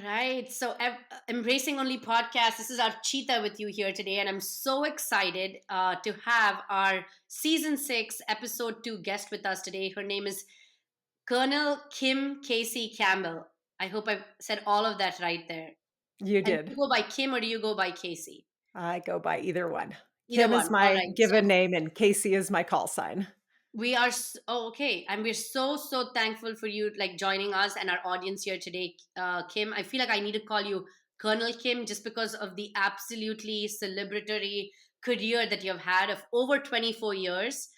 right. So, Embracing Only podcast. This is Archita with you here today, and I'm so excited to have our season 6, episode 2 guest with us today. Her name is Colonel Kim Casey Campbell. I hope I said all of that right there. You And do did. you go by Kim or do you go by Casey? I go by either one. Either Kim one. is All my right. given name and Casey is my call sign. Okay, and we're so thankful for you like joining us and our audience here today, Kim. I feel like I need to call you Colonel Kim just because of the absolutely celebratory career that you have had of over 24 years.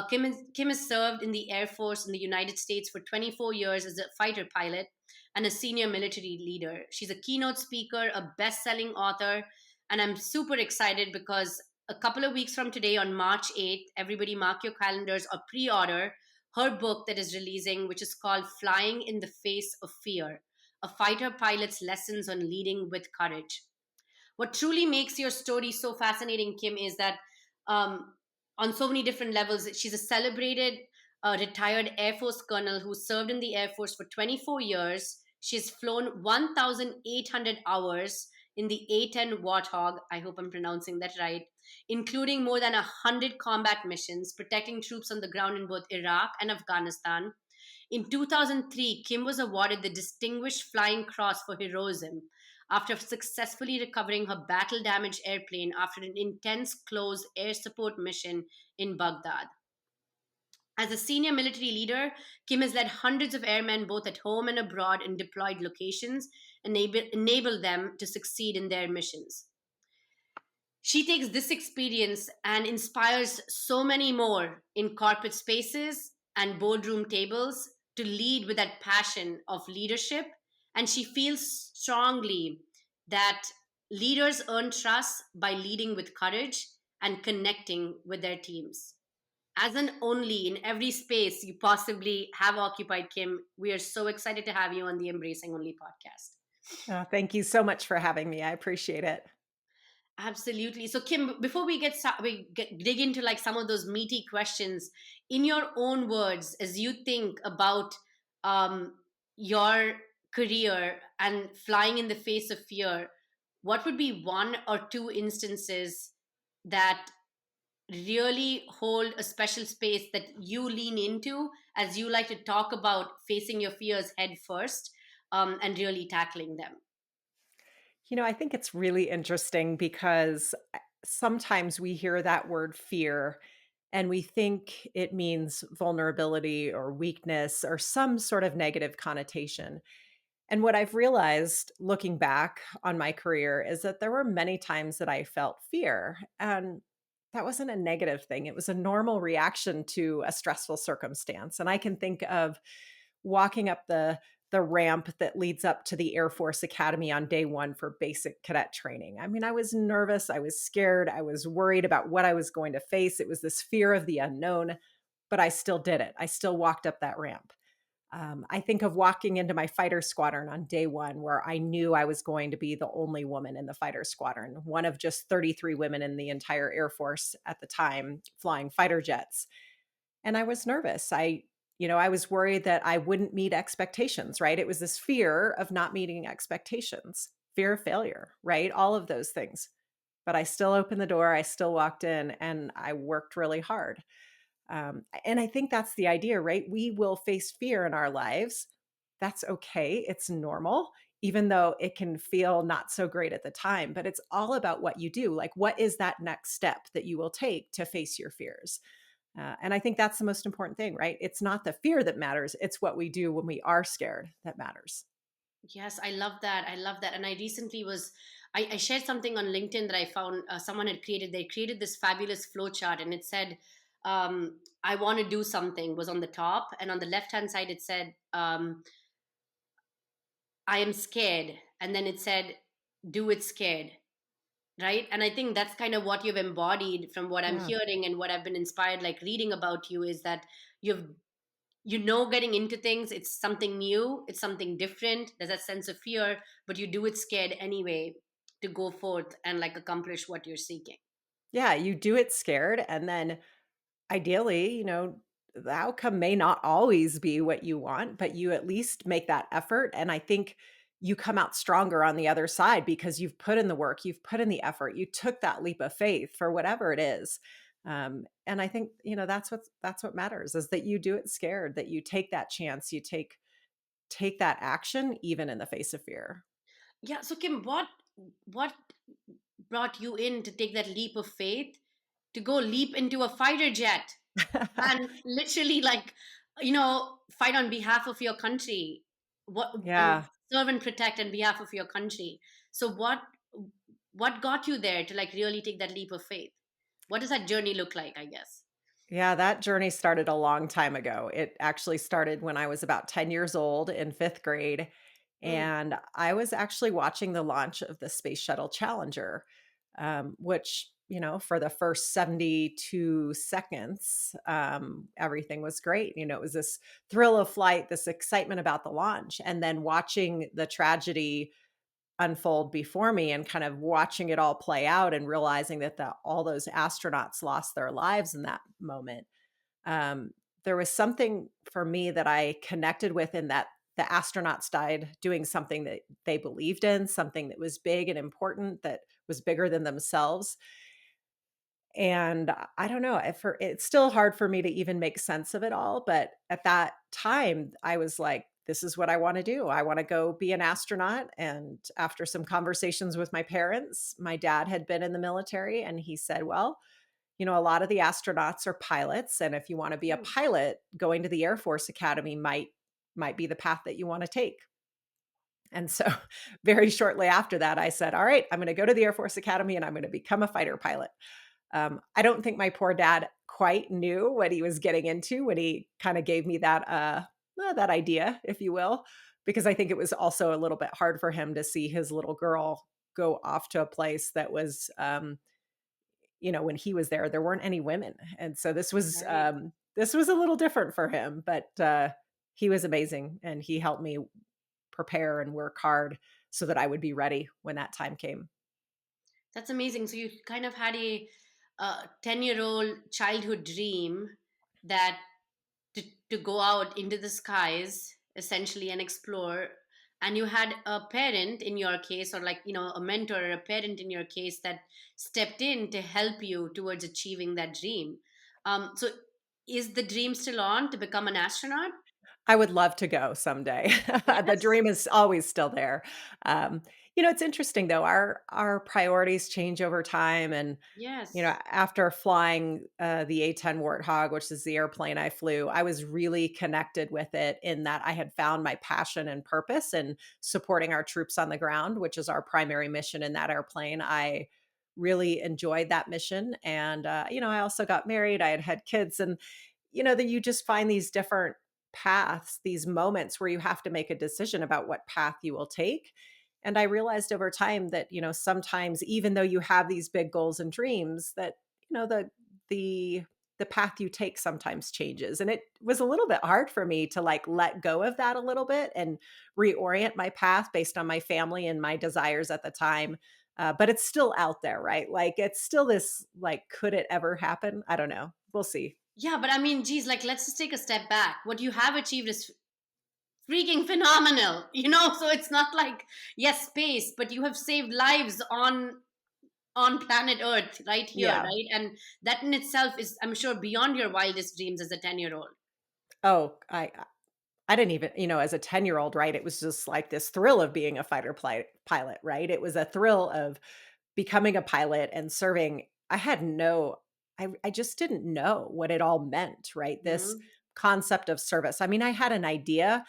Kim has served in the Air Force in the United States for 24 years as a fighter pilot and a senior military leader. She's a keynote speaker, a best-selling author, and I'm super excited because a couple of weeks from today, on March 8th, everybody mark your calendars or pre order her book that is releasing, which is called Flying in the Face of Fear, a fighter pilot's lessons on leading with courage. What truly makes your story so fascinating, Kim, is that on so many different levels, she's a celebrated retired Air Force colonel who served in the Air Force for 24 years. She's flown 1,800 hours in the A-10 Warthog. I hope I'm pronouncing that right, including more than 100 combat missions, protecting troops on the ground in both Iraq and Afghanistan. In 2003, Kim was awarded the Distinguished Flying Cross for heroism after successfully recovering her battle damaged airplane after an intense close air support mission in Baghdad. As a senior military leader, Kim has led hundreds of airmen both at home and abroad in deployed locations, enable them to succeed in their missions. She takes this experience and inspires so many more in corporate spaces and boardroom tables to lead with that passion of leadership. And she feels strongly that leaders earn trust by leading with courage and connecting with their teams. As an only in every space you possibly have occupied, Kim, we are so excited to have you on the Embracing Only podcast. Thank you so much for having me. I appreciate it. Absolutely. So, Kim, before dig into like some of those meaty questions, in your own words, as you think about your career and flying in the face of fear, what would be one or two instances that really hold a special space that you lean into as you like to talk about facing your fears head first and really tackling them? I think it's really interesting because sometimes we hear that word fear and we think it means vulnerability or weakness or some sort of negative connotation. And what I've realized looking back on my career is that there were many times that I felt fear. And that wasn't a negative thing. It was a normal reaction to a stressful circumstance. And I can think of walking up the ramp that leads up to the Air Force Academy on day 1 for basic cadet training. I mean, I was nervous, I was scared, I was worried about what I was going to face. It was this fear of the unknown, but I still did it. I still walked up that ramp. I think of walking into my fighter squadron on day 1, where I knew I was going to be the only woman in the fighter squadron, one of just 33 women in the entire Air Force at the time flying fighter jets. And I was nervous. I was worried that I wouldn't meet expectations, right? It was this fear of not meeting expectations, fear of failure, right? All of those things. But I still opened the door, I still walked in, and I worked really hard. And I think that's the idea, right? We will face fear in our lives. That's okay. It's normal, even though it can feel not so great at the time. But it's all about what you do. Like, what is that next step that you will take to face your fears? And I think that's the most important thing, right? It's not the fear that matters. It's what we do when we are scared that matters. Yes, I love that. I love that. And I recently I shared something on LinkedIn that I found someone had created. They created this fabulous flow chart and it said, I want to do something was on the top. And on the left hand side, it said, I am scared. And then it said, do it scared. Right. And I think that's kind of what you've embodied from what I'm Yeah. hearing and what I've been inspired, like reading about you, is that you've getting into things, it's something new, it's something different, there's that sense of fear, but you do it scared anyway to go forth and like accomplish what you're seeking. Yeah. You do it scared. And then ideally, the outcome may not always be what you want, but you at least make that effort. And I think you come out stronger on the other side because you've put in the work, you've put in the effort, you took that leap of faith for whatever it is. And I think, that's what matters, is that you do it scared, that you take that chance, you take that action even in the face of fear. Yeah. So Kim, what brought you in to take that leap of faith to go leap into a fighter jet and literally, like, fight on behalf of your country, what and Yeah. serve and protect on behalf of your country? So what got you there to like really take that leap of faith? What does that journey look like, I guess? Yeah, that journey started a long time ago. It actually started when I was about 10 years old in 5th grade, Mm. and I was actually watching the launch of the Space Shuttle Challenger, which, for the first 72 seconds, everything was great. It was this thrill of flight, this excitement about the launch, and then watching the tragedy unfold before me and kind of watching it all play out and realizing that all those astronauts lost their lives in that moment. um, there was something for me that I connected with, in that the astronauts died doing something that they believed in, something that was big and important, that was bigger than themselves. And I don't know, it's still hard for me to even make sense of it all, but at that time, I was like, "This is what I wanna do. I wanna go be an astronaut." And after some conversations with my parents, my dad had been in the military, and he said, "Well, a lot of the astronauts are pilots, and if you wanna be a Mm. pilot, going to the Air Force Academy might be the path that you wanna take." And so, very shortly after that, I said, "All right, I'm gonna go to the Air Force Academy, and I'm gonna become a fighter pilot." I don't think my poor dad quite knew what he was getting into when he kinda gave me that idea, if you will, because I think it was also a little bit hard for him to see his little girl go off to a place that was, when he was there weren't any women, and so Right. this was a little different for him, but, he was amazing, and he helped me prepare and work hard so that I would be ready when that time came. That's amazing. So you kind of had a 10-year-old childhood dream that to go out into the skies essentially and explore, and you had a parent in your case, or like, a mentor or a parent in your case, that stepped in to help you towards achieving that dream. So is the dream still on to become an astronaut? I would love to go someday. The Yes. dream is always still there. Um, it's interesting though, our priorities change over time, and, Yes. after flying, the A-10 Warthog, which is the airplane I flew, I was really connected with it, in that I had found my passion and purpose in supporting our troops on the ground, which is our primary mission in that airplane. I really enjoyed that mission, and, I also got married, I had kids, and, that you just find these different paths, these moments where you have to make a decision about what path you will take. And I realized over time that, sometimes even though you have these big goals and dreams, that, the the path you take sometimes changes. And it was a little bit hard for me to like let go of that a little bit and reorient my path based on my family and my desires at the time. But it's still out there, right? Like it's still this like, could it ever happen? I don't know. We'll see. Yeah, but I mean, geez, like, let's just take a step back. What you have achieved is freaking phenomenal, so it's not like, yes, space, but you have saved lives on planet earth right here, Yeah. right? And that in itself is, I'm sure, beyond your wildest dreams as a 10-year-old. Oh, I didn't even, as a 10-year-old, right, it was just like this thrill of being a pilot, right? It was a thrill of becoming a pilot and serving. I just didn't know what it all meant, right? This Mhm. concept of service. I mean, I had an idea,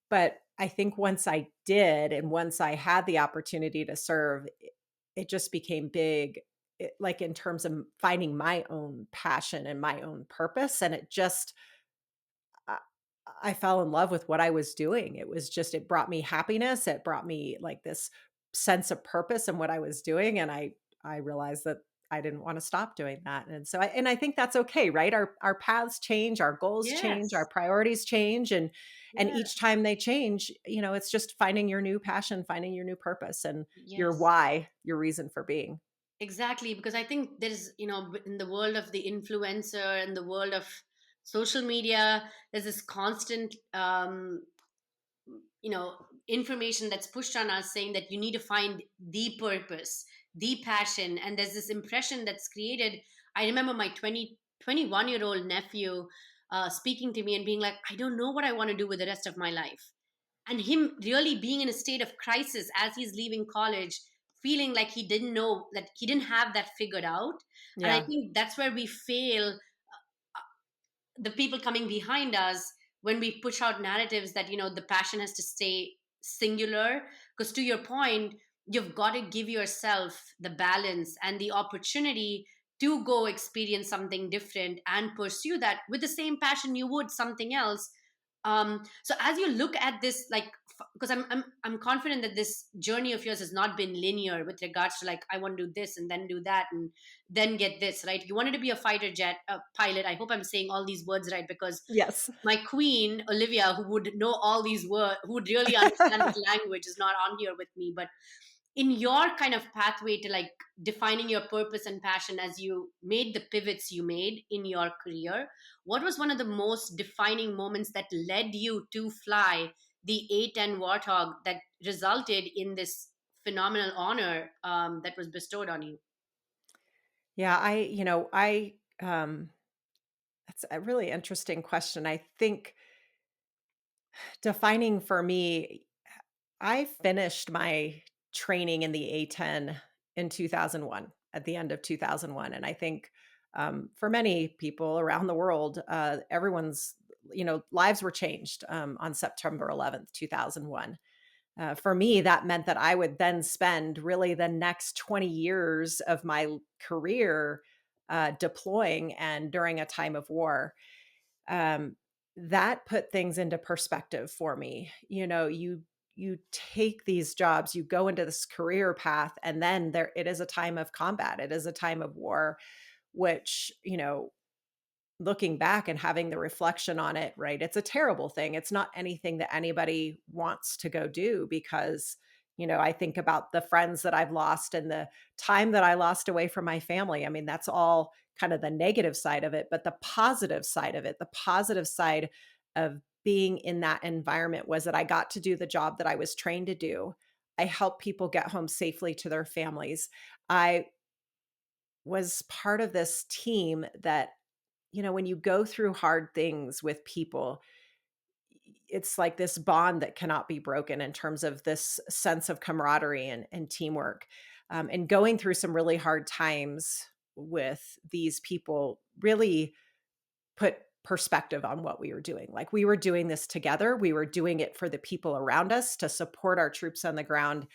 but I think once I did, and once I had the opportunity to serve, it just became big, like in terms of finding my own passion and my own purpose. And it just, I I fell in love with what I was doing. It brought me happiness. It brought me like this sense of purpose in what I was doing. And I realized that I didn't want to stop doing that. And so I think that's okay, right? Our paths change, our goals change, our Yes. priorities change. And Yeah. each time they change, it's just finding your new passion, finding your new purpose and your Yes. why, your reason for being. Exactly, because I think there's, in the world of the influencer and the world of social media, there's this constant, you know information that's pushed on us saying that you need to find the purpose, the passion, and there's this impression that's created. I remember my 21 year old nephew speaking to me and being like, I don't know what I want to do with the rest of my life, and him really being in a state of crisis as he's leaving college, feeling like he didn't know, that he didn't have that figured out. And I Yeah. think that's where we fail, the people coming behind us, when we push out narratives that, the passion has to stay singular. Because to your point, you've got to give yourself the balance and the opportunity to go experience something different and pursue that with the same passion you would something else. So as you look at this, like, because I'm confident that this journey of yours has not been linear with regards to, like, I want to do this and then do that and then get this right. You wanted to be a fighter jet pilot. I hope I'm saying all these words right, because Yes. my queen Olivia, who would know all these words, who would really understand this language, is not on here with me. But in your kind of pathway to, like, defining your purpose and passion as you made the pivots you made in your career, what was one of the most defining moments that led you to fly the A10 Warthog that resulted in this phenomenal honor that was bestowed on you? Yeah, that's a really interesting question. I think defining for me, I finished my training in the A10 in 2001, at the end of 2001. And I think for many people around the world, everyone's, lives were changed on September 11th, 2001. For me, that meant that I would then spend really the next 20 years of my career deploying and during a time of war. um, that put things into perspective for me. You take these jobs, you go into this career path, and then there it is a time of combat. It is a time of war, which, looking back and having the reflection on it, right? It's a terrible thing. It's not anything that anybody wants to go do because, I think about the friends that I've lost and the time that I lost away from my family. I mean, that's all kind of the negative side of it, but the positive side of it, the positive side of being in that environment was that I got to do the job that I was trained to do. I helped people get home safely to their families. I was part of this team that, when you go through hard things with people, it's like this bond that cannot be broken in terms of this sense of camaraderie and teamwork. And going through some really hard times with these people really put perspective on what we were doing. Like, we were doing this together. We were doing it for the people around us to support our troops on the ground.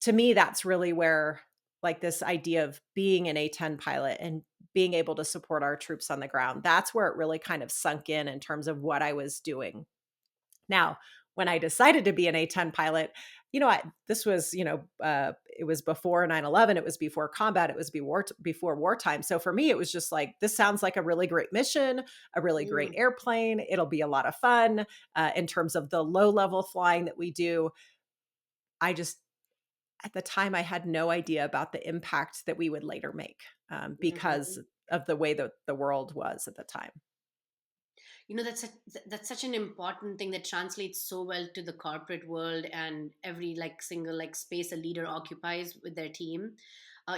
To me, that's really where, like, this idea of being an A-10 pilot and being able to support our troops on the ground, that's where it really kind of sunk in terms of what I was doing. Now, when I decided to be an A-10 pilot, this was, it was before 9/11, it was before combat, it was before wartime. So for me, it was just like, this sounds like a really great mission, a really great Mm. airplane. It'll be a lot of fun in terms of the low level flying that we do. I just At the time, I had no idea about the impact that we would later make, because Mhm. of the way that the world was at the time. That's such an important thing that translates so well to the corporate world and every, like, single, like, space a leader occupies with their team.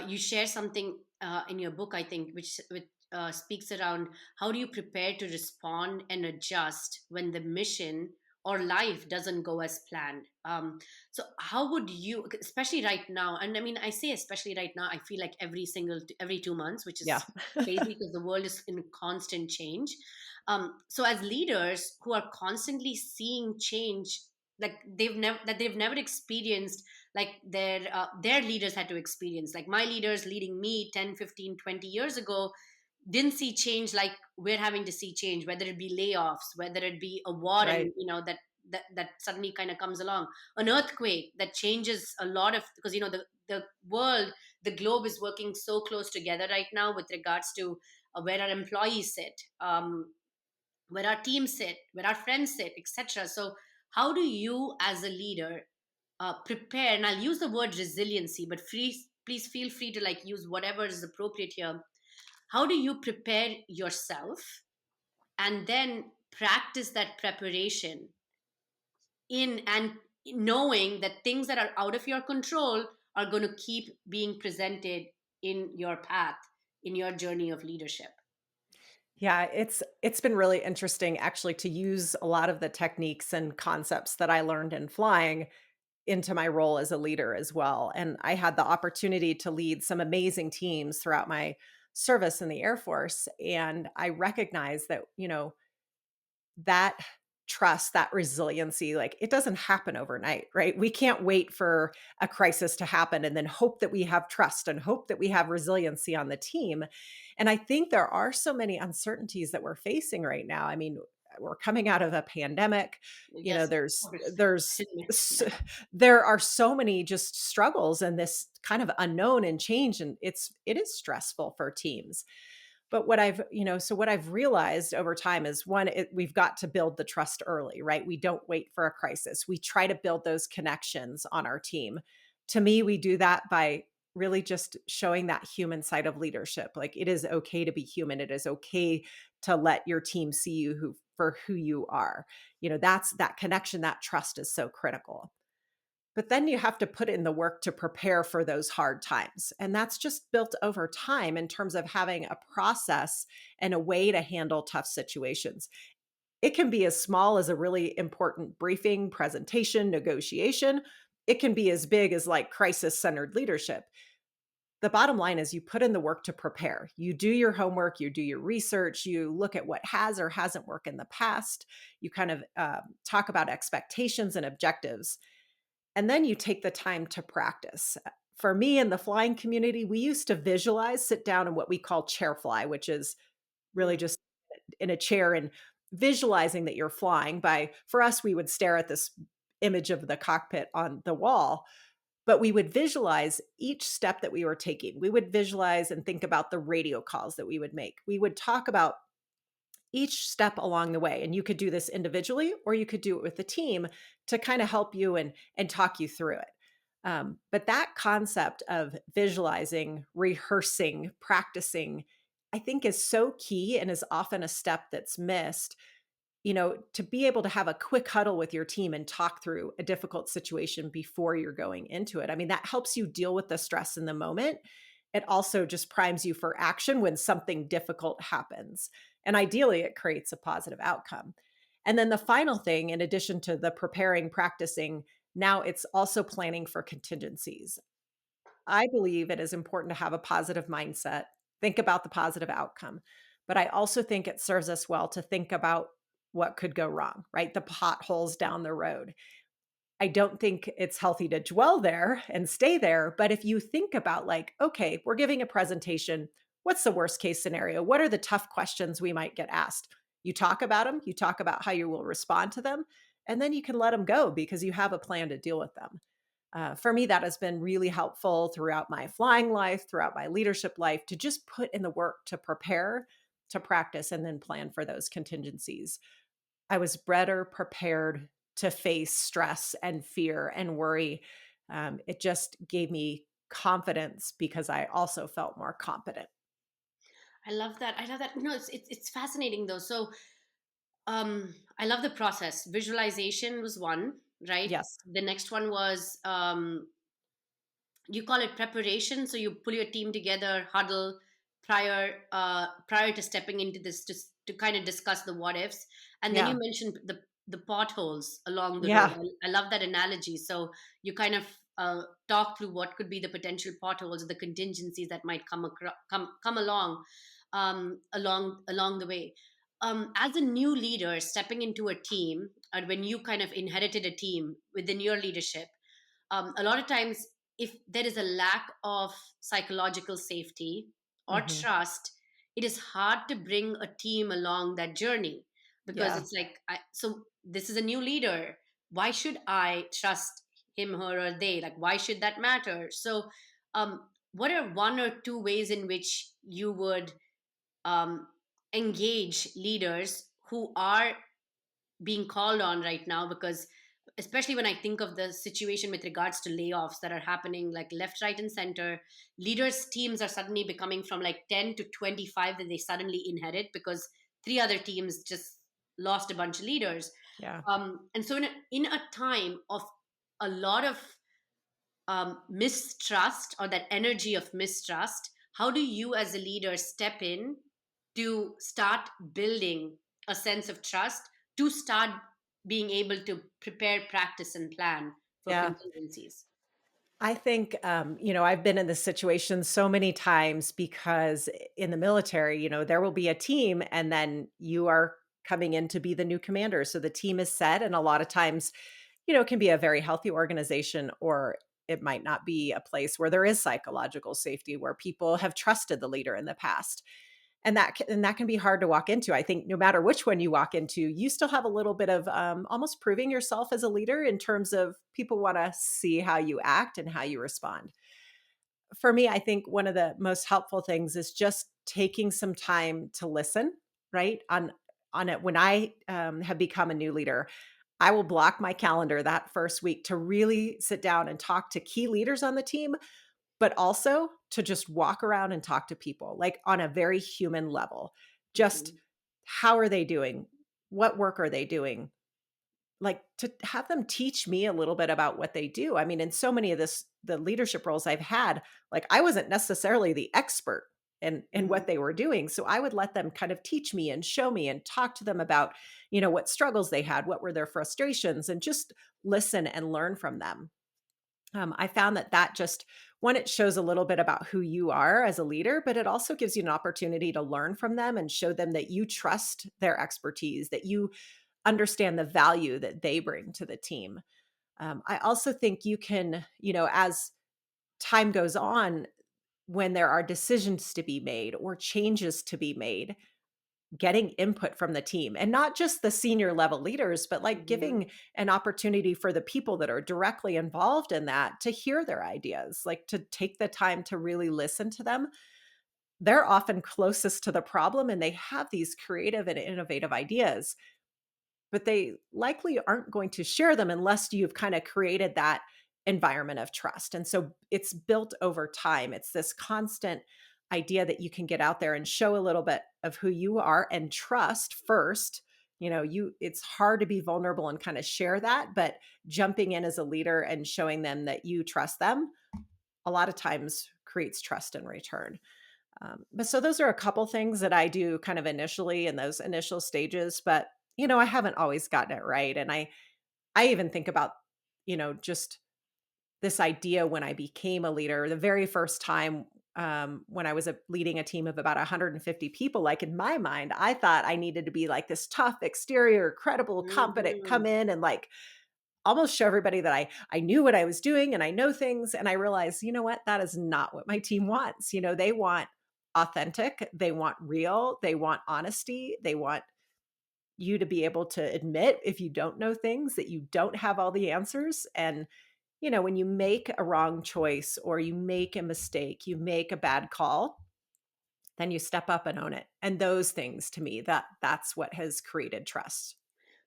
You share something in your book, I think, which speaks around how do you prepare to respond and adjust when the mission or life doesn't go as planned. So how would you, especially right now, and I mean, I say especially right now, I feel like every 2 months, which Yeah. is crazy because the world is in constant change. So as leaders who are constantly seeing change, like they've never experienced, like their leaders had to experience, like my leaders leading me 10, 15, 20 years ago didn't see change like we're having to see change, whether it be layoffs, whether it be a war, and Right. that suddenly kind of comes along, an earthquake that changes a lot of, because the world, the globe is working so close together right now with regards to where our employees sit, where our team sit, where our friends sit, etc. So, how do you, as a leader, prepare? And I'll use the word resiliency, but please feel free to, like, use whatever is appropriate here. How do you prepare yourself and then practice that preparation in and knowing that things that are out of your control are going to keep being presented in your path, in your journey of leadership. Yeah, it's been really interesting actually to use a lot of the techniques and concepts that I learned in flying into my role as a leader as well. And I had the opportunity to lead some amazing teams throughout my service in the Air Force. And I recognize that, that trust, that resiliency, like it doesn't happen overnight, right? We can't wait for a crisis to happen and then hope that we have trust and hope that we have resiliency on the team. And I think there are so many uncertainties that we're facing right now. I mean, we're coming out of a pandemic. You know, Yes, of there's course. there's Didn't mention s- that. there are so many just struggles and this kind of unknown and change, and it is stressful for teams. But what I've realized over time is one, we've got to build the trust early, right? We don't wait for a crisis. We try to build those connections on our team. To me, we do that by really just showing that human side of leadership. Like it is okay to be human. It is okay to let your team see you for who you are. That's that connection, that trust is so critical. But then you have to put in the work to prepare for those hard times. And that's just built over time in terms of having a process and a way to handle tough situations. It can be as small as a really important briefing, presentation, negotiation. It can be as big as like crisis centered leadership. The bottom line is you put in the work to prepare. You do your homework, you do your research, you look at what has or hasn't worked in the past. You kind of talk about expectations and objectives, and then you take the time to practice. For me in the flying community, we used to visualize, sit down in what we call chair fly, which is really Mm. just in a chair and visualizing that you're flying. For us, we would stare at this image of the cockpit on the wall, but we would visualize each step that we were taking. We would visualize and think about the radio calls that we would make. We would talk about each step along the way, and you could do this individually or you could do it with the team to kind of help you and talk you through it. But that concept of visualizing, rehearsing, practicing, I think is so key and is often a step that's missed. To be able to have a quick huddle with your team and talk through a difficult situation before you're going into it. I mean, that helps you deal with the stress in the moment. It also just primes you for action when something difficult happens. And ideally, it creates a positive outcome. And then the final thing, in addition to the preparing, practicing, now it's also planning for contingencies. I believe it is important to have a positive mindset, think about the positive outcome. But I also think it serves us well to think about what could go wrong, right? The potholes down the road. I don't think it's healthy to dwell there and stay there. But if you think about, like, okay, we're giving a presentation, what's the worst case scenario? What are the tough questions we might get asked? You talk about them, you talk about how you will respond to them, and then you can let them go because you have a plan to deal with them. For me, that has been really helpful throughout my flying life, throughout my leadership life, to just put in the work to prepare, to practice, and then plan for those contingencies. I was better prepared to face stress and fear and worry. It just gave me confidence because I also felt more competent. I love that. I love that. No, it's fascinating though. So I love the process. Visualization was one, right? Yes. The next one was you call it preparation. So you pull your team together, huddle prior to stepping into this, to kind of discuss the what ifs. And then you Yeah. mentioned the potholes along the road. Yeah. I love that analogy. So you kind of talk through what could be the potential potholes or the contingencies that might come along, along the way. As a new leader stepping into a team, or when you kind of inherited a team within your leadership, a lot of times, if there is a lack of psychological safety or Hmm. trust, it is hard to bring a team along that journey, because Yeah. it's like, so this is a new leader. Why should I trust him, her, or they? Like, why should that matter? So, what are one or two ways in which you would um, engage leaders who are being called on right now? Because especially when I think of the situation with regards to layoffs that are happening like left, right, and center, leaders teams are suddenly becoming from like 10 to 25 that they suddenly inherit because three other teams just lost a bunch of leaders. Yeah. And so in a time of a lot of mistrust, or that energy of mistrust, how do you as a leader step in to start building a sense of trust, to start being able to prepare, practice, and plan for Yeah. contingencies? I think, I've been in this situation so many times because in the military, there will be a team and then you are coming in to be the new commander. So the team is set. And a lot of times, it can be a very healthy organization, or it might not be a place where there is psychological safety, where people have trusted the leader in the past. And that can be hard to walk into. I think no matter which one you walk into, you still have a little bit of almost proving yourself as a leader in terms of people want to see how you act and how you respond. For me, I think one of the most helpful things is just taking some time to listen. Right on it. When I have become a new leader, I will block my calendar that first week to really sit down and talk to key leaders on the team, but also to just walk around and talk to people, like, on a very human level. Just Mhm. how are they doing? What work are they doing? Like, to have them teach me a little bit about what they do. I mean, in so many of the leadership roles I've had, like, I wasn't necessarily the expert in what Mhm. they were doing, so I would let them kind of teach me and show me and talk to them about, what struggles they had, what were their frustrations, and just listen and learn from them. I found that just one, it shows a little bit about who you are as a leader, but it also gives you an opportunity to learn from them and show them that you trust their expertise, that you understand the value that they bring to the team. I also think you can, as time goes on, when there are decisions to be made or changes to be made, getting input from the team, and not just the senior level leaders, but like Mhm. giving an opportunity for the people that are directly involved in that to hear their ideas, like to take the time to really listen to them. They're often closest to the problem and they have these creative and innovative ideas, but they likely aren't going to share them unless you've kind of created that environment of trust. And so it's built over time. It's this constant idea that you can get out there and show a little bit of who you are and trust first. It's hard to be vulnerable and kind of share that, but jumping in as a leader and showing them that you trust them a lot of times creates trust in return. But so those are a couple things that I do kind of initially in those initial stages, but I haven't always gotten it right. And I even think about, just this idea when I became a leader, the very first time when I was leading a team of about 150 people, like, in my mind, I thought I needed to be like this tough exterior, credible, competent, come Mhm. in and like almost show everybody that I knew what I was doing and I know things. And I realized, you know what? That is not what my team wants. They want authentic, they want real, they want honesty, they want you to be able to admit if you don't know things, that you don't have all the answers. And when you make a wrong choice or you make a mistake, you make a bad call, then you step up and own it. And those things, to me, that's what has created trust.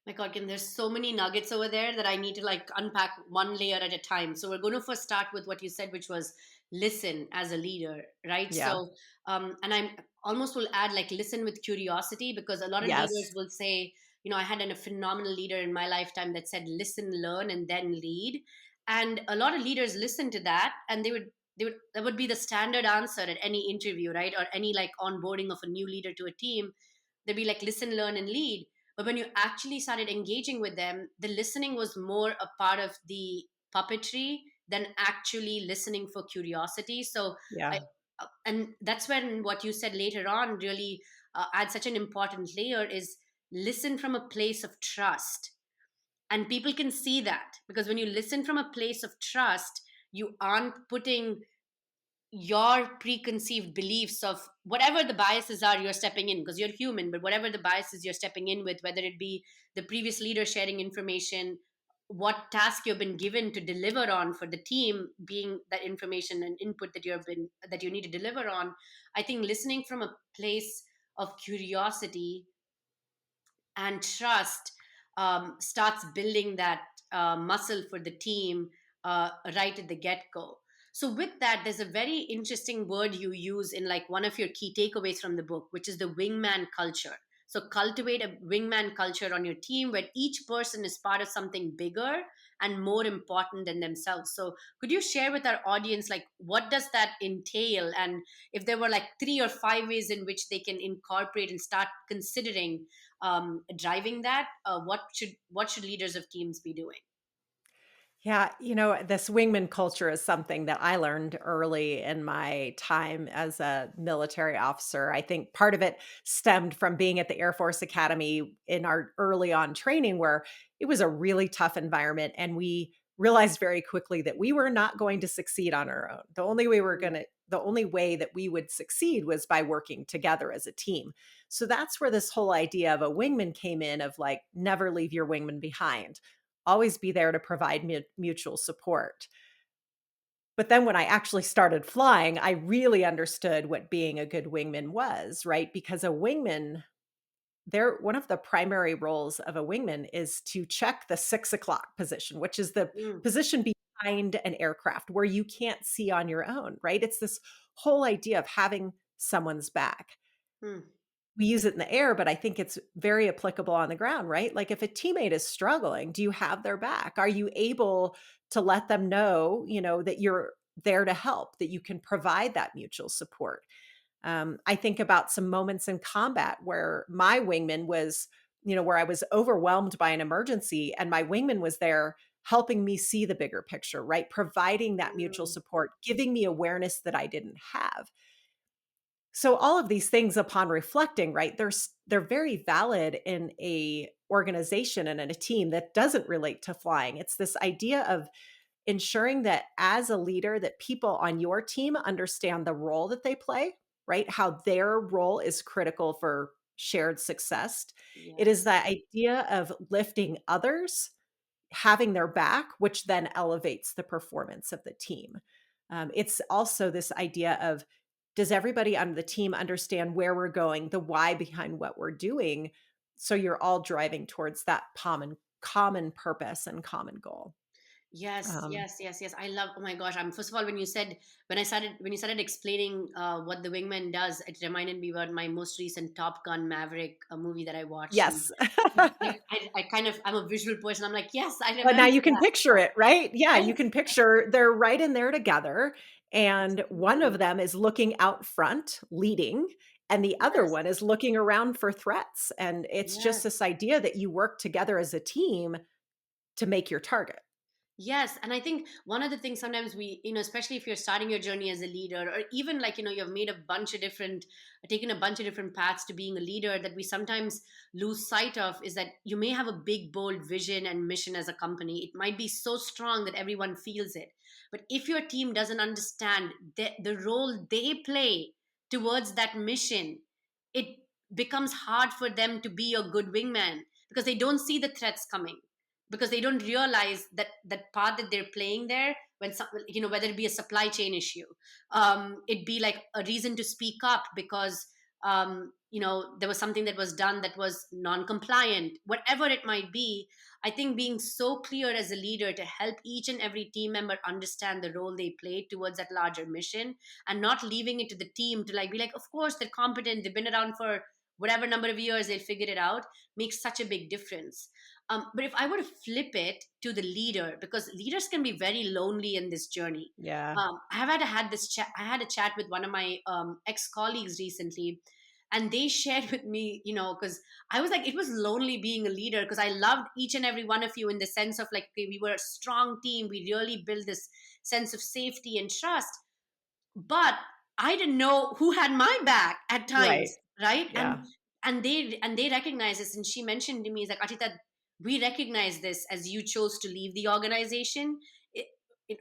My God, Kim, there's so many nuggets over there that I need to like unpack one layer at a time. So we're going to first start with what you said, which was listen as a leader, right? Yeah. So, and I'm almost will add like listen with curiosity, because a lot of leaders Yes. will say, I had a phenomenal leader in my lifetime that said, listen, learn, and then lead. And a lot of leaders listen to that, and that would be the standard answer at any interview, right? Or any like onboarding of a new leader to a team. They'd be like, listen, learn, and lead. But when you actually started engaging with them, the listening was more a part of the puppetry than actually listening for curiosity. So, I, Yeah. and that's when what you said later on really adds such an important layer is listen from a place of trust. And people can see that, because when you listen from a place of trust, you aren't putting your preconceived beliefs of whatever the biases are you're stepping in, because you're human, but whatever the biases you're stepping in with, whether it be the previous leader sharing information, what task you've been given to deliver on for the team being that information and input that you need to deliver on. I think listening from a place of curiosity and trust starts building that muscle for the team right at the get-go. So with that, there's a very interesting word you use in like one of your key takeaways from the book, which is the wingman culture. So cultivate a wingman culture on your team where each person is part of something bigger and more important than themselves. So could you share with our audience, like, what does that entail, and if there were like 3 or 5 ways in which they can incorporate and start considering driving that, what should leaders of teams be doing? Yeah, this wingman culture is something that I learned early in my time as a military officer. I think part of it stemmed from being at the Air Force Academy in our early on training, where it was a really tough environment. And we realized very quickly that we were not going to succeed on our own. The only way that we would succeed was by working together as a team. So that's where this whole idea of a wingman came in, of like, never leave your wingman behind, always be there to provide mutual support. But then when I actually started flying, I really understood what being a good wingman was, right? Because a wingman, they're one of the primary roles of a wingman is to check the 6 o'clock position, which is the Mm, position behind an aircraft where you can't see on your own, right? It's this whole idea of having someone's back. mm, We use it in the air, but I think it's very applicable on the ground, right? Like if a teammate is struggling, do you have their back? Are you able to let them know, that you're there to help, that you can provide that mutual support? I think about some moments in combat where my wingman was, where I was overwhelmed by an emergency and my wingman was there helping me see the bigger picture, right? Providing that mutual mm. support, giving me awareness that I didn't have. So all of these things upon reflecting, right? They're very valid in a organization and in a team that doesn't relate to flying. It's this idea of ensuring that as a leader that people on your team understand the role that they play, right? How their role is critical for shared success. It is Yes. the idea of lifting others, having their back, which then elevates the performance of the team. It's also this idea of, does everybody on the team understand where we're going, the why behind what we're doing? So you're all driving towards that common purpose and common goal. Yes, Um, yes, yes, yes. I love. Oh my gosh! I'm First of all, when you started explaining what the wingman does, it reminded me about my most recent Top Gun Maverick movie that I watched. And yes. I kind of, I'm a visual person. I'm like, yes, I But now remember you can that. picture it, right? Yeah, you Yes, can picture they're right in there together, and one of absolutely. them is looking out front, leading, and the other Yes, one is looking around for threats, and it's just yes. this idea that you work together as a team to make your target. Yes, and I think one of the things sometimes we, especially if you're starting your journey as a leader, or even like, you've made a bunch of different, taken a bunch of different paths to being a leader, that we sometimes lose sight of is that you may have a big, bold vision and mission as a company. It might be so strong that everyone feels it. But if your team doesn't understand the role they play towards that mission, it becomes hard for them to be a good wingman because they don't see the threats coming, because they don't realize that part that they're playing there, when some, whether it be a supply chain issue, it be like a reason to speak up because there was something that was done that was non-compliant, whatever it might be. I think being so clear as a leader to help each and every team member understand the role they play towards that larger mission, and not leaving it to the team to like be like, of course they're competent, they've been around for whatever number of years, they'll figure it out, makes such a big difference. But if I were to flip it to the leader, because leaders can be very lonely in this journey. Yeah. Had this chat. I had a chat with one of my ex colleagues recently, and they shared with me, because I was like, it was lonely being a leader because I loved each and every one of you in the sense of like, okay, we were a strong team. We really built this sense of safety and trust, but I didn't know who had my back at Right. times, right? and Yeah. and they recognize this, and she mentioned to me, is like, Archita, we recognize this as you chose to leave the organization, it,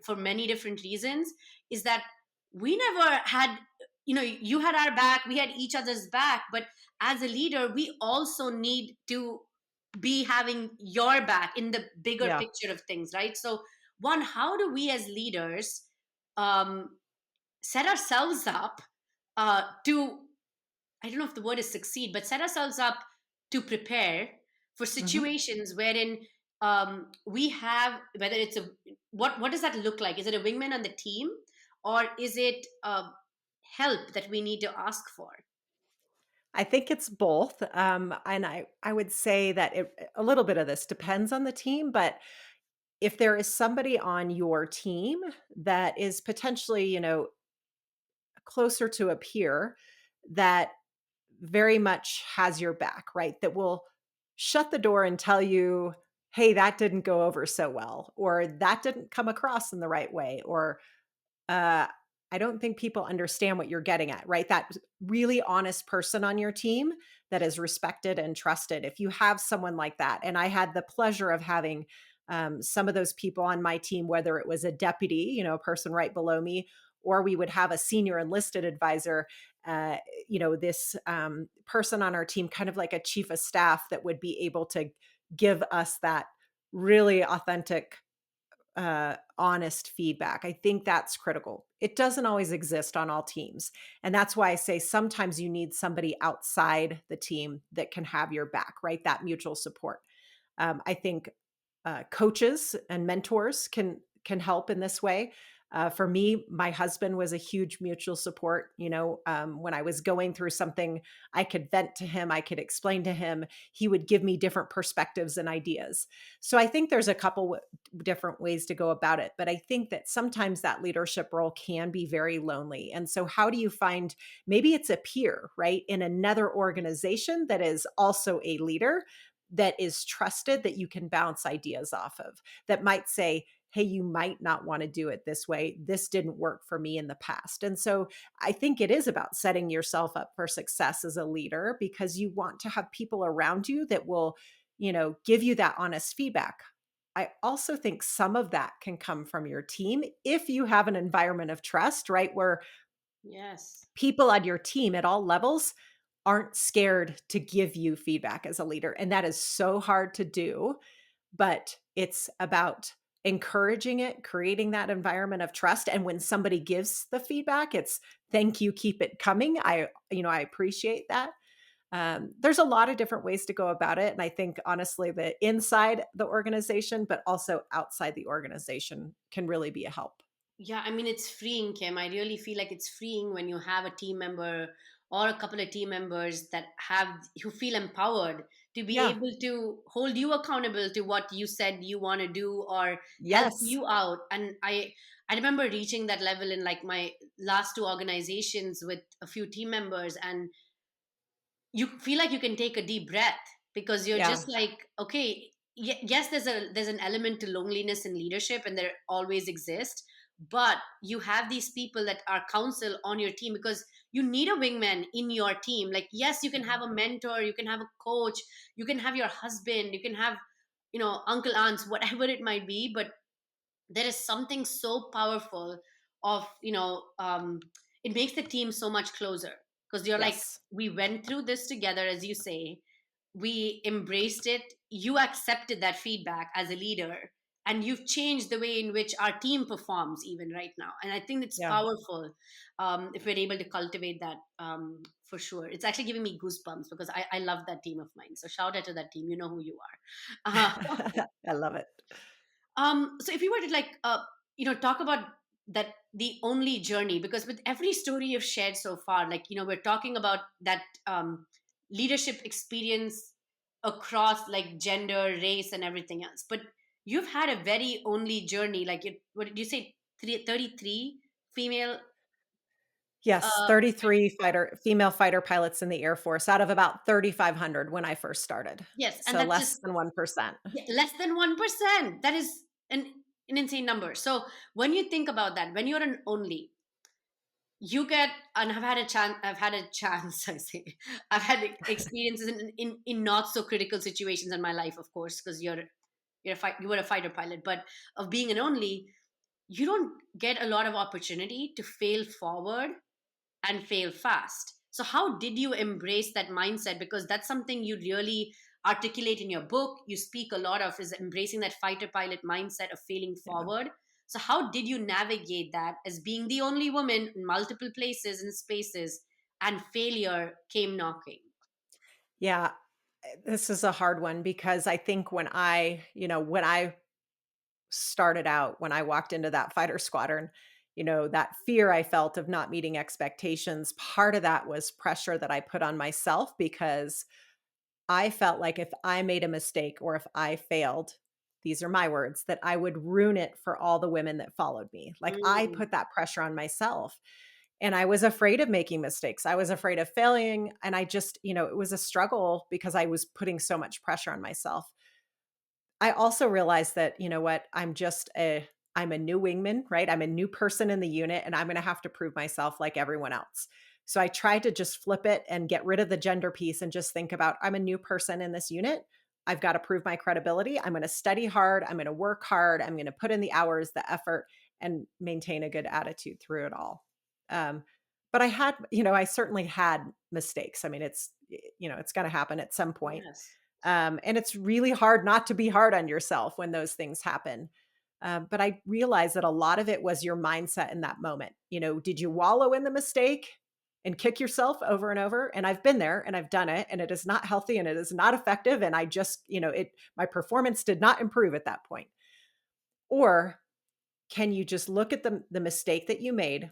for many different reasons, is that we never had, you had our back, we had each other's back, but as a leader we also need to be having your back in the bigger Yeah. picture of things, right? So one, how do we as leaders um, set ourselves up to, I don't know if the word is succeed, but set ourselves up to prepare for Mhm. situations wherein we have, whether it's a, what does that look like? Is it a wingman on the team, or is it help that we need to ask for? I think it's both, and I would say that a little bit of this depends on the team, but if there is somebody on your team that is potentially, closer to a peer that very much has your back, right? That will shut the door and tell you, "Hey, that didn't go over so well," or "That didn't come across in the right way," or uh, I don't think people understand what you're getting at, right? That really honest person on your team that is respected and trusted. If you have someone like that, and I had the pleasure of having some of those people on my team, whether it was a deputy, a person right below me, or we would have a senior enlisted advisor, this person on our team, kind of like a chief of staff that would be able to give us that really authentic honest feedback. I think that's critical. It doesn't always exist on all teams. And that's why I say sometimes you need somebody outside the team that can have your back, right? That mutual support. I think coaches and mentors can help in this way. For me, my husband was a huge mutual support. When I was going through something, I could vent to him, I could explain to him. He would give me different perspectives and ideas. So I think there's a couple different ways to go about it. But I think that sometimes that leadership role can be very lonely. And so, how do you find maybe it's a peer, right, in another organization that is also a leader? That is trusted, that you can bounce ideas off of, that might say, "Hey, you might not want to do it this way. This didn't work for me in the past." And so I think it is about setting yourself up for success as a leader, because you want to have people around you that will, give you that honest feedback. I also think some of that can come from your team if you have an environment of trust, right? Where Yes. people on your team at all levels aren't scared to give you feedback as a leader. And that is so hard to do, but it's about encouraging it, creating that environment of trust. And when somebody gives the feedback, it's thank you, keep it coming. I appreciate that. There's a lot of different ways to go about it. And I think honestly, the inside the organization, but also outside the organization can really be a help. Yeah, I mean, it's freeing, Kim. I really feel like it's freeing when you have a team member or a couple of team members that have who feel empowered to be Yeah. able to hold you accountable to what you said you want to do or help Yes. you out. And I remember reaching that level in like my last two organizations with a few team members, and you feel like you can take a deep breath because you're Yeah. just like, okay, yes, there's an element to loneliness in leadership, and there always exists, but you have these people that are counsel on your team because you need a wingman in your team. Like, yes, you can have a mentor, you can have a coach, you can have your husband, you can have, uncle, aunts, whatever it might be, but there is something so powerful of, it makes the team so much closer because you're like, Yes. we went through this together, as you say, we embraced it, you accepted that feedback as a leader, and you've changed the way in which our team performs even right now. And I think it's Yeah. powerful, if we're able to cultivate that, for sure. It's actually giving me goosebumps because I love that team of mine, so shout out to that team, you know who you are. I love it. So if you were to like, talk about that, the only journey, because with every story you've shared so far, like, we're talking about that, leadership experience across like gender, race, and everything else. But you've had a very only journey. Like, what did you say? 33 female. Yes, Uh, 33 female fighter pilots in the Air Force out of about 3,500 when I first started. yes, and So that's less just, than 1%. yeah, less than 1%. That is an insane number. So when you think about that, when you're an only, you get, and I've had a chance I say, I've had experiences in not so critical situations in my life, of course, because you were a fighter pilot, but of being an only, you don't get a lot of opportunity to fail forward and fail fast. So how did you embrace that mindset? Because that's something you really articulate in your book. You speak a lot of is embracing that fighter pilot mindset of failing Yeah. forward. So how did you navigate that as being the only woman in multiple places and spaces, and failure came knocking? Yeah, this is a hard one because I think when I started out, when I walked into that fighter squadron, that fear I felt of not meeting expectations, part of that was pressure that I put on myself because I felt like if I made a mistake or if I failed, these are my words, that I would ruin it for all the women that followed me. Like, I Mm, put that pressure on myself, and I was afraid of making mistakes. I was afraid of failing, and I just, it was a struggle because I was putting so much pressure on myself. I also realized that, you know what, I'm a new wingman, right? I'm a new person in the unit and I'm going to have to prove myself like everyone else. So I tried to just flip it and get rid of the gender piece and just think about I'm a new person in this unit. I've got to prove my credibility. I'm going to study hard. I'm going to work hard. I'm going to put in the hours, the effort, and maintain a good attitude through it all. Um, but I certainly had mistakes. I mean, it's going to happen at some point. yes. And it's really hard not to be hard on yourself when those things happen. But I realized that a lot of it was your mindset in that moment. Did you wallow in the mistake and kick yourself over and over? And I've been there and I've done it, and it is not healthy and it is not effective. And I just, my performance did not improve at that point. Or can you just look at the mistake that you made,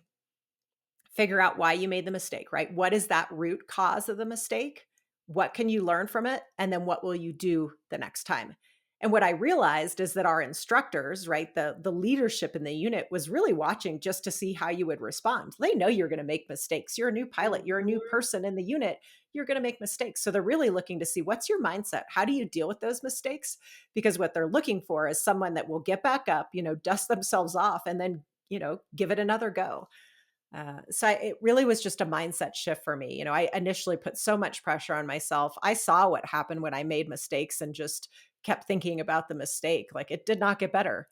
figure out why you made the mistake, right? What is that root cause of the mistake? What can you learn from it? And then what will you do the next time? And what I realized is that our instructors, right, the leadership in the unit was really watching just to see how you would respond. They know you're going to make mistakes. You're a new pilot, you're a new Mhm. person in the unit, you're going to make mistakes. So they're really looking to see what's your mindset? How do you deal with those mistakes? Because what they're looking for is someone that will get back up, dust themselves off and then, give it another go. It really was just a mindset shift for me. I initially put so much pressure on myself. I saw what happened when I made mistakes and just kept thinking about the mistake. Like, it did not get better.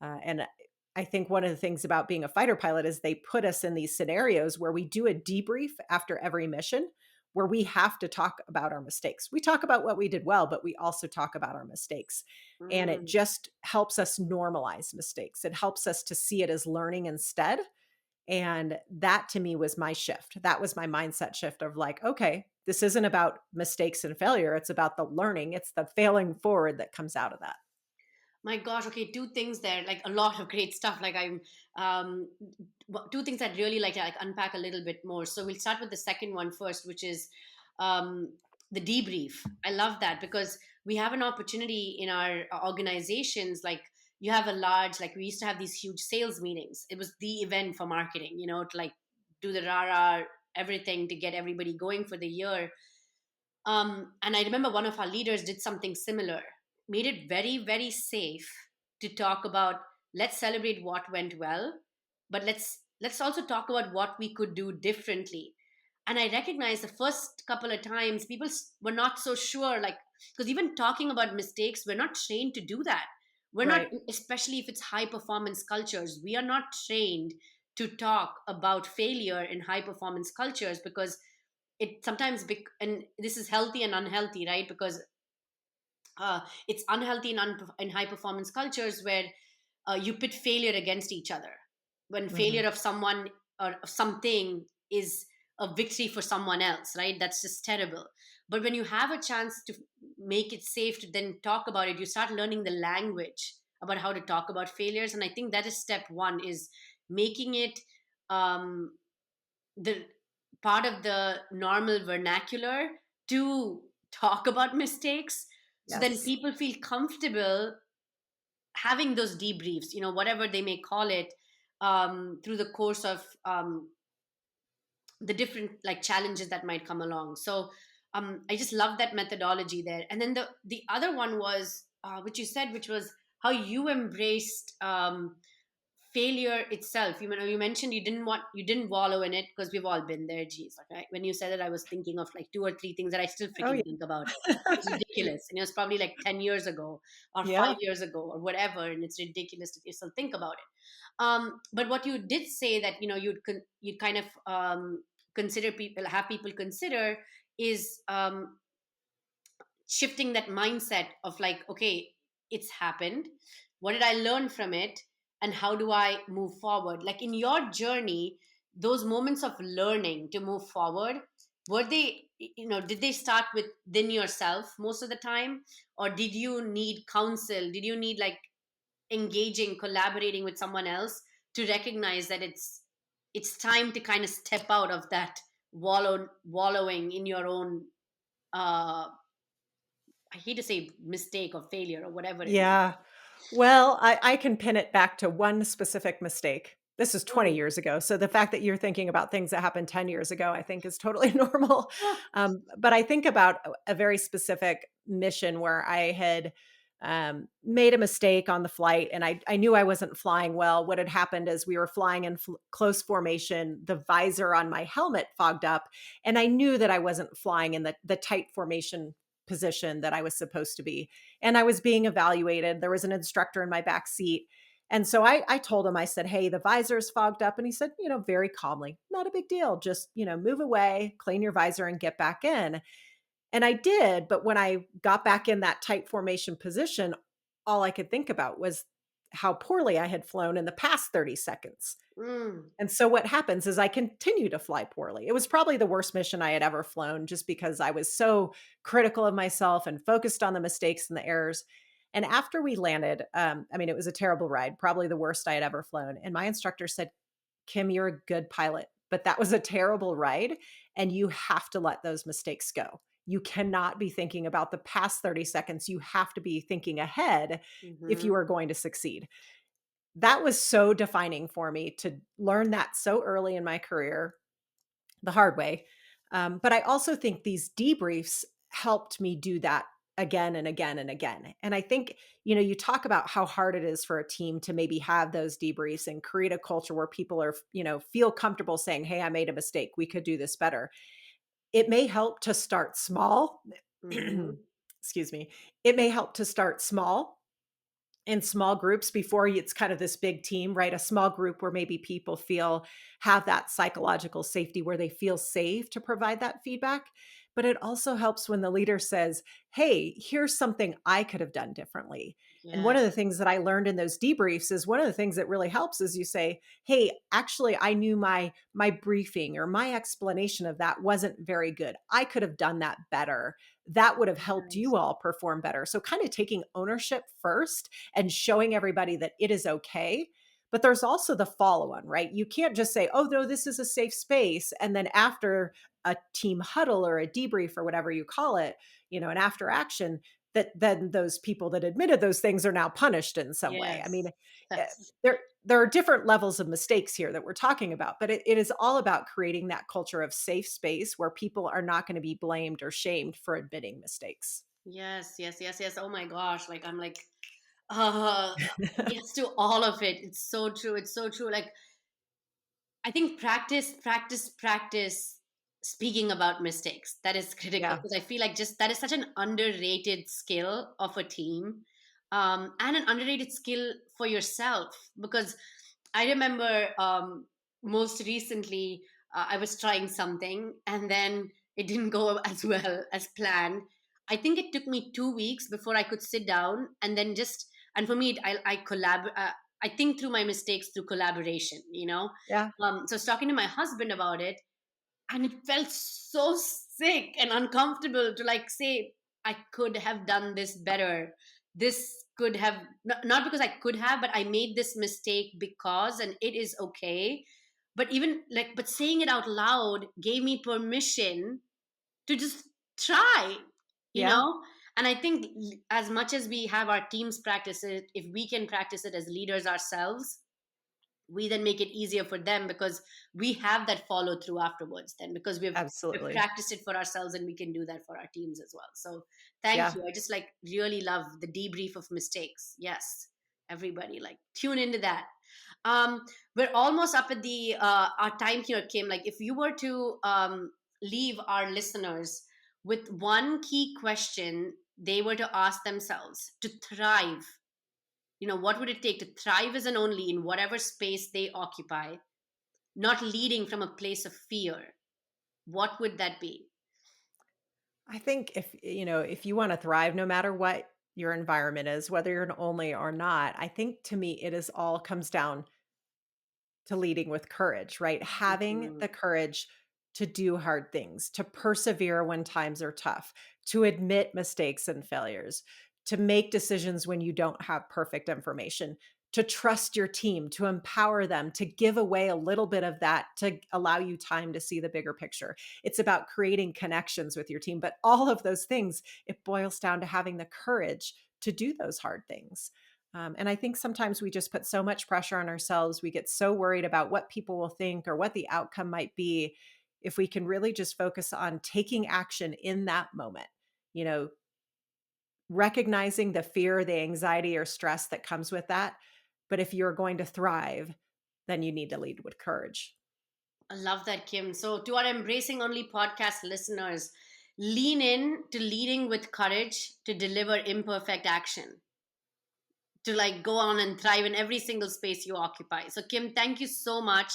And I think one of the things about being a fighter pilot is they put us in these scenarios where we do a debrief after every mission where we have to talk about our mistakes. We talk about what we did well, but we also talk about our mistakes. And it Mm. just helps us normalize mistakes. It helps us to see it as learning instead, and that to me was my shift. That was my mindset shift of like, okay, this isn't about mistakes and failure. It's about the learning. It's the failing forward that comes out of that. My gosh, okay, two things there, like a lot of great stuff. Um, two things I'd really like to like unpack a little bit more. So we'll start with the second one first, which is um, the debrief. I love that because we have an opportunity in our organizations. Like you have a large, like we used to have these huge sales meetings. It was the event for marketing, to like do the rah everything to get everybody going for the year. And I remember one of our leaders did something similar, made it very, very safe to talk about let's celebrate what went well, but let's also talk about what we could do differently. And I recognize the first couple of times people were not so sure, like because even talking about mistakes, we're not trained to do that. We're not, Right. especially if it's high performance cultures, we are not trained to talk about failure in high performance cultures because it sometimes and this is healthy and unhealthy, right? Because it's unhealthy in high performance cultures where you pit failure against each other, when Hmm. failure of someone or of something is a victory for someone else, right? That's just terrible. But when you have a chance to make it safe to then talk about it, you start learning the language about how to talk about failures. And I think that is step one, is making it um, the part of the normal vernacular to talk about mistakes, so then Yes. people feel comfortable having those debriefs, whatever they may call it, through the course of the different like challenges that might come along. So I just love that methodology there. And then the other one was which you said, which was how you embraced failure itself. You mentioned you didn't wallow in it, because we've all been there. Geez, okay. When you said it, I was thinking of like two or three things that I still Oh, freaking think about. It's ridiculous, and it was probably like 10 years ago or yeah. 5 years ago or whatever, and it's ridiculous that you still think about it. But what you did say that you'd kind of consider people have people consider is shifting that mindset of like, okay, it's happened, what did I learn from it, and how do I move forward? Like in your journey, those moments of learning to move forward, were they, did they start within yourself most of the time, or did you need counsel, did you need like engaging, collaborating with someone else to recognize that it's time to kind of step out of that wallowing in your own uh I hate to say mistake or failure or whatever it may Yeah. be. Well, I can pin it back to one specific mistake. This is 20 Oh. years ago, so the fact that you're thinking about things that happened 10 years ago, I think is totally normal. But I think about a very specific mission where I had, made a mistake on the flight, and I knew I wasn't flying well. What had happened is we were flying in close formation, the visor on my helmet fogged up, and I knew that I wasn't flying in the tight formation position that I was supposed to be, and I was being evaluated. There was an instructor in my back seat. And so I told him, I said, "Hey, the visor's fogged up." And he said, very calmly, "Not a big deal. Just, move away, clean your visor and get back in." And I did. But when I got back in that tight formation position, all I could think about was how poorly I had flown in the past 30 seconds. Mm. And so what happens is I continue to fly poorly. It was probably the worst mission I had ever flown just because I was so critical of myself and focused on the mistakes and the errors. And after we landed, I mean, it was a terrible ride, probably the worst I had ever flown. And my instructor said, "Kim, you're a good pilot, but that was a terrible ride. And you have to let those mistakes go. You cannot be thinking about the past 30 seconds. You have to be thinking ahead if Mhm. you are going to succeed." That was so defining for me to learn that so early in my career, the hard way. But I also think these debriefs helped me do that again and again and again. And I think, you talk about how hard it is for a team to maybe have those debriefs and create a culture where people are, feel comfortable saying, "Hey, I made a mistake. We could do this better." It may help to start small. Mhm. Excuse me. It may help to start small in small groups before it's kind of this big team, right? A small group where maybe people have that psychological safety where they feel safe to provide that feedback. But it also helps when the leader says, "Hey, here's something I could have done differently." And one of the Yes. things that I learned in those debriefs is one of the things that really helps is you say, "Hey, actually I knew my briefing or my explanation of that wasn't very good. I could have done that better. That would have helped Nice. you all perform better." So kind of taking ownership first and showing everybody that it is okay. But there's also the follow on, right? You can't just say, "Oh, no, this is a safe space." And then after a team huddle or a debrief or whatever you call it, an after action, that then those people that admitted those things are now punished in some way. I mean, Yes. eh, That's there are different levels of mistakes here that we're talking about, but it is all about creating that culture of safe space where people are not going to be blamed or shamed for admitting mistakes. yes, yes, yes, yes. Oh my gosh. Like I'm like, uh yes to all of it. It's so true. It's so true. Like I think practice, practice, practice speaking about mistakes. That is critical Yeah. because I feel like just that is such an underrated skill of a team, and an underrated skill for yourself. Because I remember most recently I was trying something and then it didn't go as well as planned. I think it took me 2 weeks before I could sit down and then just, and for me, I collab. I think through my mistakes through collaboration, Yeah. so I was talking to my husband about it, and it felt so sick and uncomfortable to like say, I could have done this better. This could have, not because I could have, but I made this mistake because, and it is okay. But even like, but saying it out loud gave me permission to just try, you Yeah. know? And I think as much as we have our teams practice it, if we can practice it as leaders ourselves, we then make it easier for them because we have that follow through afterwards then because we've Absolutely. practiced it for ourselves and we can do that for our teams as well. So thank Yeah. you. I just like really love the debrief of mistakes. Yes, everybody like tune into that. We're almost up at the our time here, Kim. Like if you were to leave our listeners with one key question they were to ask themselves to thrive, what would it take to thrive as an only in whatever space they occupy, not leading from a place of fear? What would that be? I think if you want to thrive no matter what your environment is, whether you're an only or not, I think to me it is all comes down to leading with courage, right? Having Mhm. the courage to do hard things, to persevere when times are tough, to admit mistakes and failures, to make decisions when you don't have perfect information, to trust your team, to empower them, to give away a little bit of that to allow you time to see the bigger picture. It's about creating connections with your team, but all of those things, it boils down to having the courage to do those hard things. And I think sometimes we just put so much pressure on ourselves. We get so worried about what people will think or what the outcome might be. If we can really just focus on taking action in that moment, you know, recognizing the fear, the anxiety, or stress that comes with that. But if you're going to thrive, then you need to lead with courage. I love that, Kim. So, to our Embracing Only podcast listeners, lean in to leading with courage to deliver imperfect action, to like go on and thrive in every single space you occupy. So, Kim, thank you so much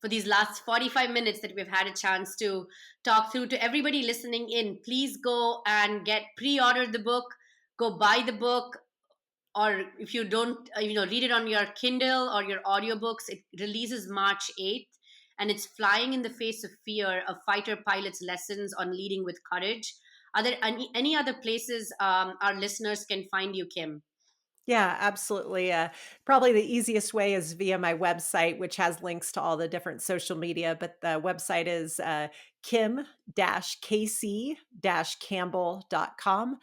for these last 45 minutes that we've had a chance to talk through. To everybody listening in, please go and get pre-order the book, go buy the book, or if you don't read it on your Kindle or your audiobooks. It releases March 8th, and it's Flying in the Face of Fear, a fighter pilot's lessons on leading with courage. Are there any other places our listeners can find you, Kim? Yeah, absolutely. Probably the easiest way is via my website, which has links to all the different social media. But the website is kim-kc-campbell.com.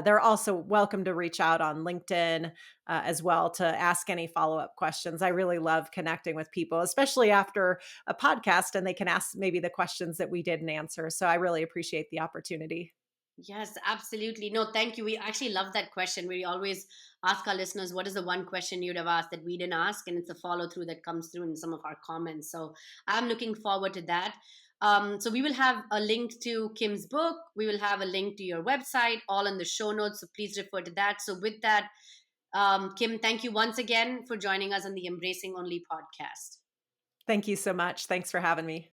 They're also welcome to reach out on LinkedIn as well to ask any follow up questions. I really love connecting with people, especially after a podcast, and they can ask maybe the questions that we didn't answer. So I really appreciate the opportunity. Yes, absolutely. No, thank you. We actually love that question. We always ask our listeners, what is the one question you'd have asked that we didn't ask? And it's a follow through that comes through in some of our comments. So I'm looking forward to that. So we will have a link to Kim's book. We will have a link to your website, all in the show notes. So please refer to that. So with that, Kim, thank you once again for joining us on the Embracing Only podcast. Thank you so much. Thanks for having me.